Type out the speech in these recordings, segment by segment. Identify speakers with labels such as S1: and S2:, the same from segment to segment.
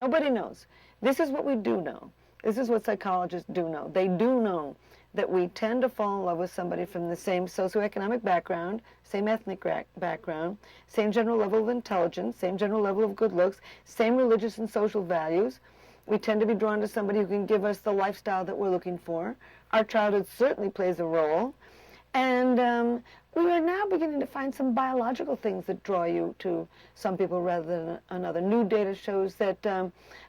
S1: Nobody knows. This is what we do know. This is what psychologists do know. They do know that we tend to fall in love with somebody from the same socioeconomic background, same ethnic background, same general level of intelligence, same general level of good looks, same religious and social values. We tend to be drawn to somebody who can give us the lifestyle that we're looking for. Our childhood certainly plays a role. And we are now beginning to find some biological things that draw you to some people rather than another. New data shows that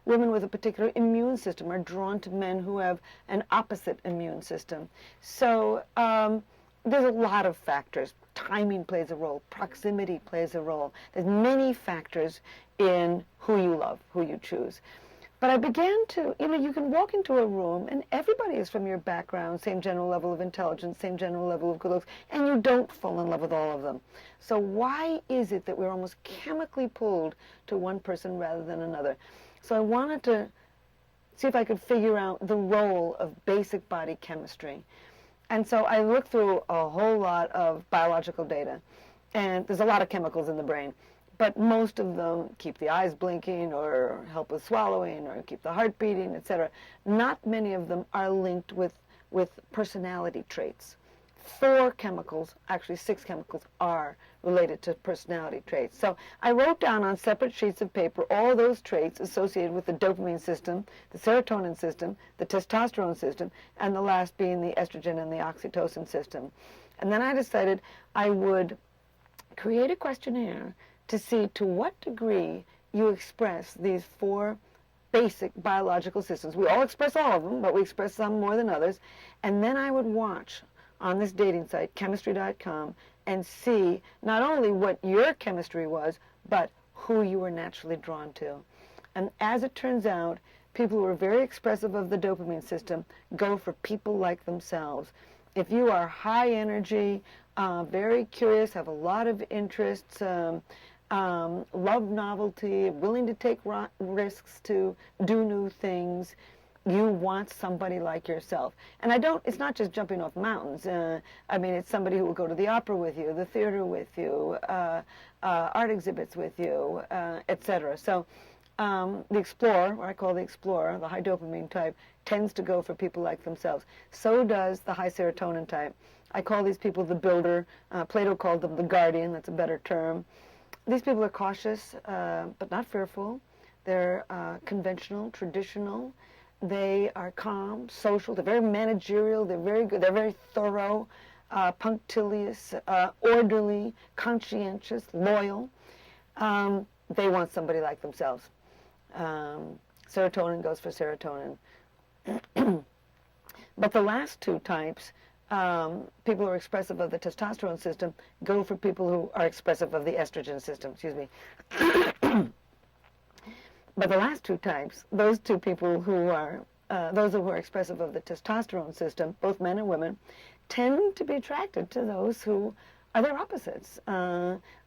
S1: women with a particular immune system are drawn to men who have an opposite immune system. So there's a lot of factors. Timing plays a role. Proximity plays a role. There's many factors in who you love, who you choose. But I began to, you can walk into a room and everybody is from your background, same general level of intelligence, same general level of good looks, and you don't fall in love with all of them. So why is it that we're almost chemically pulled to one person rather than another? So I wanted to see if I could figure out the role of basic body chemistry. And so I looked through a whole lot of biological data, and there's a lot of chemicals in the brain. But most of them keep the eyes blinking or help with swallowing or keep the heart beating, etc. Not many of them are linked with personality traits. 4 chemicals, actually 6 chemicals, are related to personality traits. So I wrote down on separate sheets of paper all those traits associated with the dopamine system, the serotonin system, the testosterone system, and the last being the estrogen and the oxytocin system. And then I decided I would create a questionnaire to see to what degree you express these 4 basic biological systems. We all express all of them, but we express some more than others. And then I would watch on this dating site, chemistry.com, and see not only what your chemistry was, but who you were naturally drawn to. And as it turns out, people who are very expressive of the dopamine system go for people like themselves. If you are high energy, very curious, have a lot of interests, love novelty, willing to take risks to do new things, you want somebody like yourself. And it's not just jumping off mountains. I mean, it's somebody who will go to the opera with you, the theater with you, art exhibits with you, etc. So the explorer, what I call the explorer, the high dopamine type, tends to go for people like themselves. So does the high serotonin type. I call these people the builder. Plato called them the guardian. That's a better term. These people are cautious, but not fearful. They're conventional, traditional. They are calm, social. They're very managerial. They're very good. They're very thorough, punctilious, orderly, conscientious, loyal. They want somebody like themselves. Serotonin goes for serotonin. But the last 2 types, people who are expressive of the testosterone system, go for people who are expressive of the estrogen system, excuse me. But the last 2 types, those 2 people who are, those who are expressive of the testosterone system, both men and women, tend to be attracted to those who are their opposites,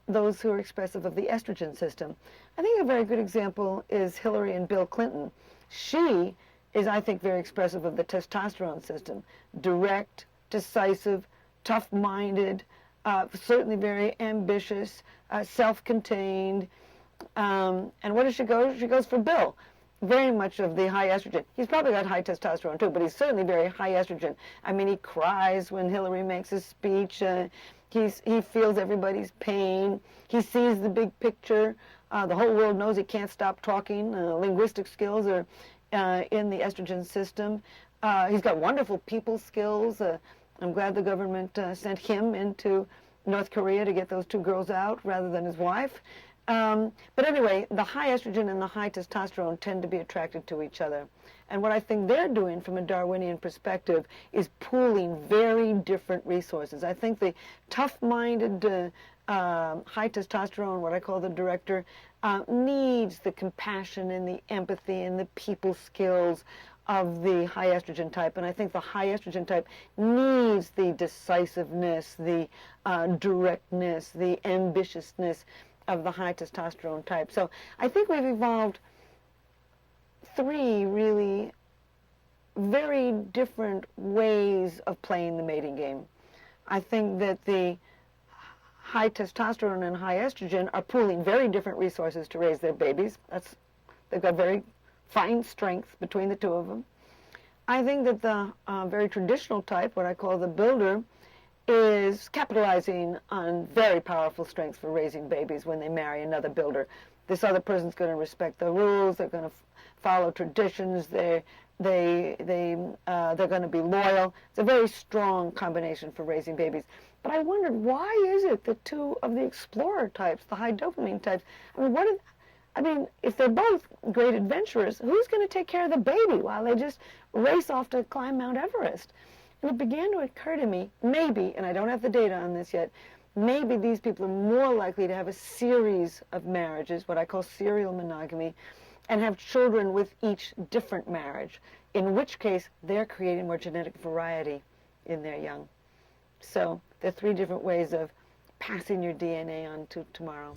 S1: those who are expressive of the estrogen system. I think a very good example is Hillary and Bill Clinton. She is, I think, very expressive of the testosterone system, direct, decisive, tough-minded, certainly very ambitious, self-contained. And where does she go? She goes for Bill. Very much of the high estrogen. He's probably got high testosterone too, but he's certainly very high estrogen. I mean, he cries when Hillary makes a speech. He feels everybody's pain. He sees the big picture. The whole world knows he can't stop talking. Linguistic skills are in the estrogen system. He's got wonderful people skills. I'm glad the government sent him into North Korea to get those 2 girls out rather than his wife. But anyway, the high estrogen and the high testosterone tend to be attracted to each other. And what I think they're doing from a Darwinian perspective is pooling very different resources. I think the tough-minded, high testosterone, what I call the director, needs the compassion and the empathy and the people skills of the high estrogen type. And I think the high estrogen type needs the decisiveness, the directness, the ambitiousness of the high testosterone type. So I think we've evolved 3 really very different ways of playing the mating game. I think that the high testosterone and high estrogen are pooling very different resources to raise their babies. They've got very find strength between the two of them. I think that the very traditional type, what I call the builder, is capitalizing on very powerful strengths for raising babies when they marry another builder. This other person's going to respect the rules. They're going to follow traditions. They're going to be loyal. It's a very strong combination for raising babies. But I wondered, why is it that two of the explorer types, the high dopamine types, if they're both great adventurers, who's going to take care of the baby while they just race off to climb Mount Everest? And it began to occur to me, maybe, and I don't have the data on this yet, maybe these people are more likely to have a series of marriages, what I call serial monogamy, and have children with each different marriage, in which case they're creating more genetic variety in their young. So there are 3 different ways of passing your DNA on to tomorrow.